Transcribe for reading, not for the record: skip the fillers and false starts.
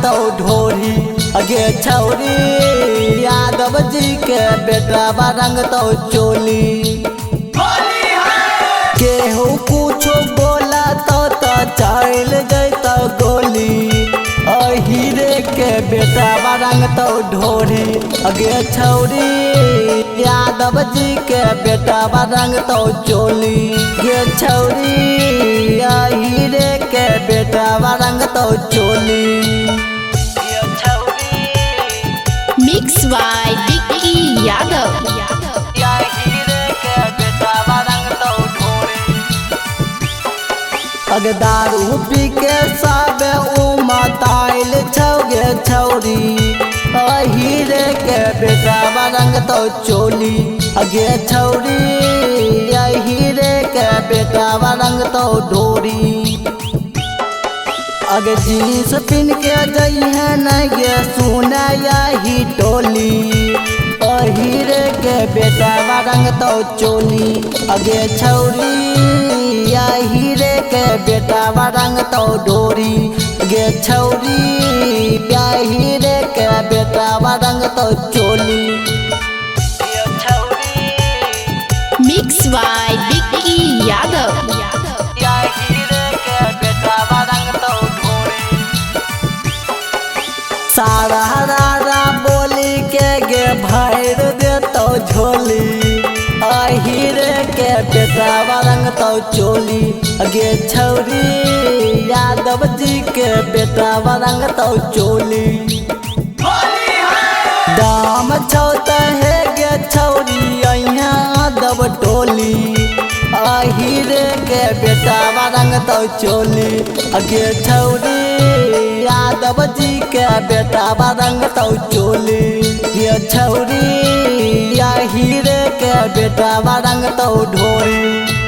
तो ढोरी अगे छौरी यादव जी के बेटा रंग तो चोली केहू कुछ बोला तो चल जैत गोली हीरे के बेटा रंग तो ढोरी अगे छौरी यादव जी के बेटा रंग तो चोली गे छौरी हीरे के बेटा रंग तो चोली मिक्स बाय विक्की यादव। अगे दारू पी के सब उमताइल छौगे छौरी हीरे के बेटा रंग तो चोली अगे छौरी हीरे के बेटा रंग तो ढोरी अगे जीन्स पिन के जइहे नगे सुना यही टोली हीरे के बेटा रंग तो चोली अगे छौरी हीरे के बेटा रंग तो डोरी गे छौरी हीरे के बेटा रंग तो चोली मिक्स बाय विक्की यादव। सारा रारा बोली के गे भैर दे तो झोली हीरे के बेटा रंग तो चोली गे छौरी यादव जी के बेटा रंग तो चोली दाम छौत है गे छौरी यादव टोली हीरे के बेटा रंग तो चोली गे छौरी यादव जी के बेटा रंग तो चोली गे छौरी हीरे के बेटा रंग तो ढोरी।